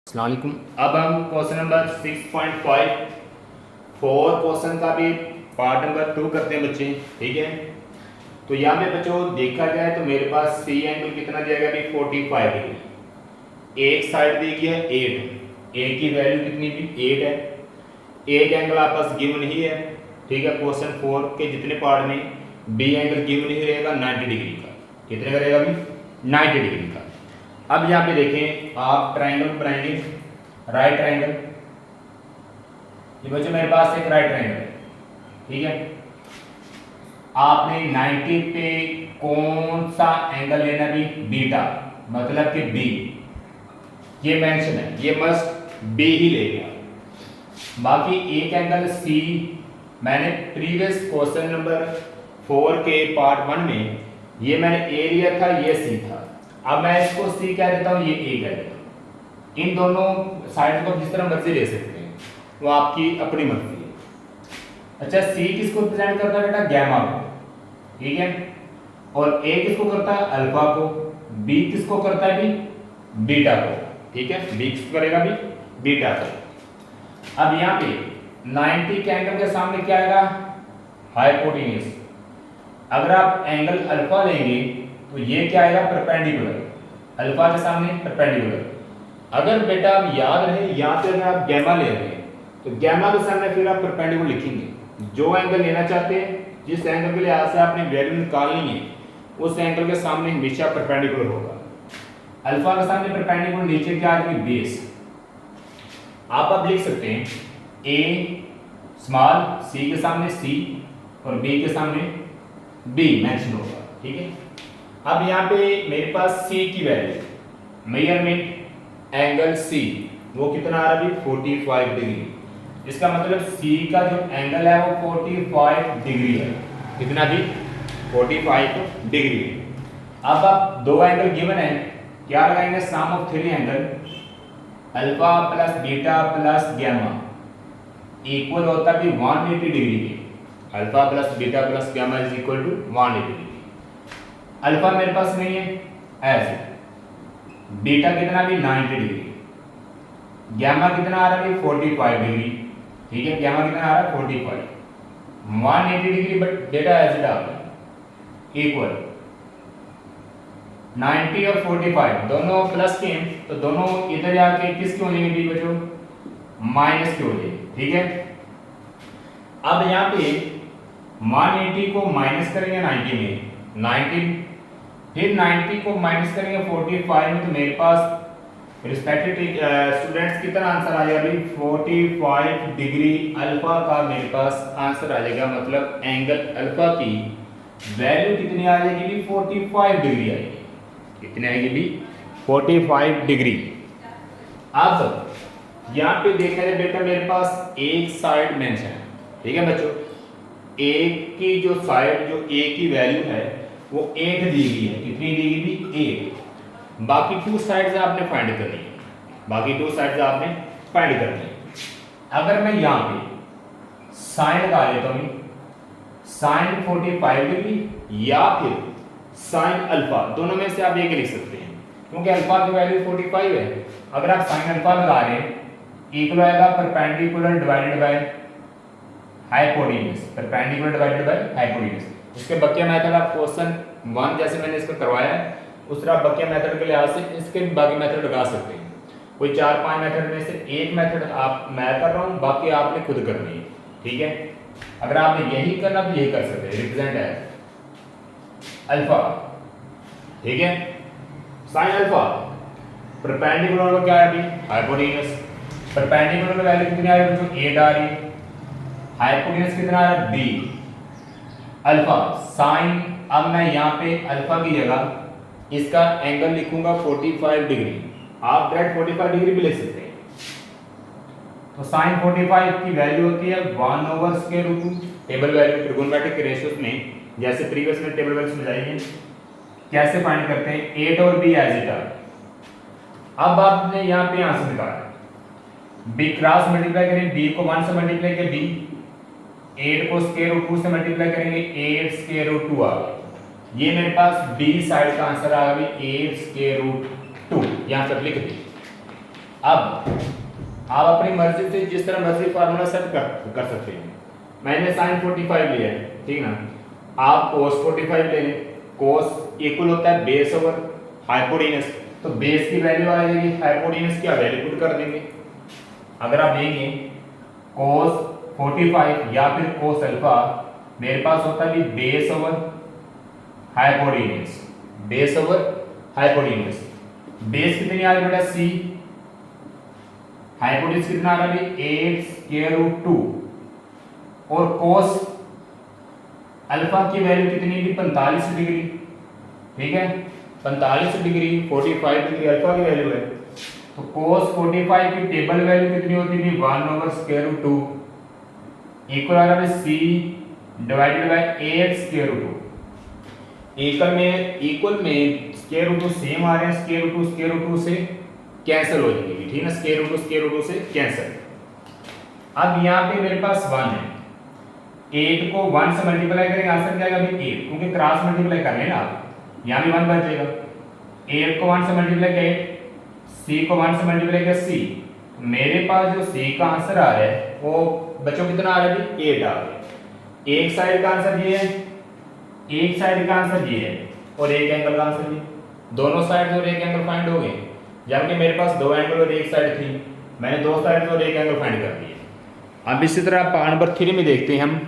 अस्सलाम वालेकुम। अब हम क्वेश्चन नंबर 6.5 फोर क्वेश्चन का भी पार्ट नंबर 2 करते हैं बच्चे। ठीक है, तो यहाँ पे बच्चों देखा जाए तो मेरे पास सी एंगल कितना दिया गया अभी 45 डिग्री, एक साइड दी गई है 8, ए की वैल्यू कितनी थी 8 है, एक एंगल आपस गिवन ही है। ठीक है, क्वेश्चन 4 के जितने पार्ट में बी एंगल गिवन ही रहेगा 90 डिग्री का। कितने का रहेगा अभी 90 डिग्री का। अब यहाँ पे देखें आप ट्रायंगल बनाएंगे, राइट ट्रायंगल। ये बच्चों मेरे पास एक राइट ट्रायंगल है। ठीक है, आपने 90 पे कौन सा एंगल लेना भी बीटा, मतलब कि बी, ये मेंशन है, ये मस्ट बी ही लेगा। बाकी एक एंगल सी मैंने प्रीवियस क्वेश्चन नंबर 4 के पार्ट 1 में ये मैंने ए लिया था, ये सी था। अब मैं इसको सी कह देता हूँ, ये ए कह देता हूँ। इन दोनों साइड को जिस तरह मर्जी ले सकते हैं, वो आपकी अपनी मर्जी है। अच्छा, सी किसको रिप्रेजेंट करता है बेटा, गैमा को। ठीक है, और ए किसको करता है, अल्फा को। बी किसको करता है भी, बीटा को। ठीक है, बी किसको करेगा भी, बीटा को। अब यहाँ पे 90 के एंगल के सामने क्या आएगा, हाइपोटेन्यूज। अगर आप एंगल अल्फा लेंगे तो ये क्या आएगा, परपेंडिकुलर, अल्फा के सामने परपेंडिकुलर। अगर बेटा आप याद रहे, यहाँ पे अगर आप गैमा ले रहे हैं तो गैमा के सामने फिर आप परपेंडिकुलर लिखेंगे। जो एंगल लेना चाहते हैं, जिस एंगल के लिए आपसे आपने वैल्यू निकालनी है, उस एंगल के सामने हमेशा परपेंडिकुलर होगा। अल्फा के सामने परपेंडिकुलर, नीचे क्या आ जाएगी, बेस। आप अब लिख सकते हैं ए स्मॉल, सी के सामने सी और बी के सामने बी मेंशन होगा। ठीक है, अब यहाँ पे मेरे पास सी की वैल्यू, मेजरमेंट एंगल सी, वो कितना आ रहा है, 45 डिग्री। इसका मतलब सी का जो एंगल है वो 45 डिग्री है। कितना भी 45 डिग्री है। अब आप दो एंगल गिवन है, क्या लगाएंगे, sum of three angle, alpha plus beta plus gamma equal होता है 180 डिग्री के। Alpha plus beta plus gamma is equal to 180 degree. Alpha मेरे पास नहीं है, ऐसे बीटा कितना भी 90 डिग्री, गैमा कितना आ रहा है 45 डिग्री। ठीक है, गैमा कितना आ रहा है 45, 180 degree, but data as it are equal 90 और 45 दोनों प्लस के हैं, तो दोनों इधर जाके किसके हो जाएंगे बी बच्चों, माइनस के हो जाएंगे। ठीक है, अब यहाँ पे 180 को माइनस करेंगे 90 में, 90 फिर 90 को माइनस करेंगे 45 में, तो मेरे पास रिस्पेक्टेड स्टूडेंट्स कितना आंसर आ जाएगा अभी 45 डिग्री अल्फा का मेरे पास आंसर आ जाएगा। मतलब एंगल अल्फा की वैल्यू कितनी आ जाएगी भी 45 डिग्री आएगी। कितनी आएगी भी 45 डिग्री। अब यहाँ पे देखा जाए बेटा मेरे पास एक साइड मेंशन है। ठीक है बच्चों, एक की जो साइड, जो ए की वैल्यू है वो 8 दी गई है। कितनी दी गई भी 8। बाकी टू साइड्स आपने फाइंड करनी है, बाकी टू साइड्स आपने फाइंड करनी है। अगर मैं यहाँ पे साइन लगा लेता हूँ, साइन 45 डिग्री या फिर साइन अल्फा, दोनों में से आप एक लिख सकते हैं, क्योंकि अल्फा की वैल्यू 45 है। अगर आप साइन अल्फा लगा रहे हैं, इक्वल आएगा perpendicular divided by hypotenuse, perpendicular divided by hypotenuse. इसके बकिया मेथड आप क्वेश्चन 1 जैसे मैंने इसको करवाया है उस तरह बकिया मेथड के लिहाज से इसके बाकी मेथड लगा सकते हैं। कोई 4-5 मेथड में से एक मेथड आप मैं कर रहा हूँ, बाकी आपने खुद करनी है। ठीक है, अगर आपने यही करना तो यही कर सकते हैं, रिप्रेजेंट है अल्फा। ठीक है, साइन अल्फा परपेंडिकुलर का क्या है अभी हाइपोटेन्यूज, परपेंडिकुलर की वैल्यू कितनी आ रही है 8 आ रही है, हाइपोटेन्यूज कितना आ रहा है b अल्फा साइन। अब मैं यहाँ पे अल्फा की जगह इसका एंगल लिखूंगा 45 डिग्री, आप डायरेक्ट 45 डिग्री भी लिख सकते हैं। तो साइन 45 की वैल्यू होती है 1/√2। टेबल वैल्यू ट्रिगोनोमेट्रिक रेशियोज में जैसे प्रीवियस में टेबल वैल्यू समझाएंगे कैसे फाइंड करते हैं, 8 और b एज इट आर। अब आपने यहाँ पे आंसर निकाला, b क्रॉस मल्टीप्लाई करें, b को 1 से मल्टीप्लाई करें b, 8 को स्क्वायर रूट 2 से मल्टीप्लाई करेंगे 8 स्क्वायर रूट 2 आ गया। ये मेरे पास बी साइड का आंसर आ गया 8 स्क्वायर रूट 2, यहां तक लिख दी। अब आप अपनी मर्जी से जिस तरह मर्जी फार्मूला सेट कर सकते हैं। मैंने साइन 45 लिया है, ठीक ना, आप कोस 45 ले लें। कोस इक्वल होता है बेस ओवर हाइपोटेन्यूज, तो बेस की वैल्यू आ जाएगी, हाइपोटेन्यूज की वैल्यू पुट कर देंगे। अगर आप देंगे कोस 45 या फिर कोस अल्फा, मेरे पास होता है base over hypotenuse, base over hypotenuse. Base कितनी आ रही है बेटा सी, हाइपोटेन्यूज कितना आ रहा है 8 स्क्वायर रूट 2, और कोस अल्फा की वैल्यू कितनी थी 45 डिग्री, ठीक है 45 डिग्री, 45 डिग्री अल्फा की वैल्यू है। तो कोस 45 की टेबल वैल्यू कितनी होती थी 1 ओवर स्क्वायर रूट 2 इक्वल आ रहा है C divided by 8 square root 2। Equal में स्क्वायर रूट 2 सेम आ रहे हैं, स्क्वायर रूट 2 स्क्वायर रूट 2 से कैंसिल हो जाएंगे, ठीक है, स्क्वायर रूट 2 स्क्वायर रूट 2 से कैंसिल। अब यहाँ पे मेरे पास 1 है, 8 को 1 से मल्टीप्लाई करेंगे आंसर क्या आएगा अभी 8, क्योंकि क्रॉस मल्टीप्लाई कर लेना आप, यहाँ भी 1 बच जाएगा। 8 को 1 से मल्टीप्लाई किया 8, c को 1 से मल्टीप्लाई किया c, मेरे पास जो c का आंसर आ रहा है वो बच्चों कितना आ रहा है 8 आ रहा है। एक साइड का आंसर ये है, एक साइड का आंसर ये है, और एक एंगल का आंसर ये, दोनों साइड और एक एंगल फाइंड हो गए। जबकि मेरे पास 2 एंगल और एक साइड थी, मैंने 2 साइड और एक एंगल फाइंड कर दिए। अब इसी तरह पार्ट नंबर 3 में देखते हैं हम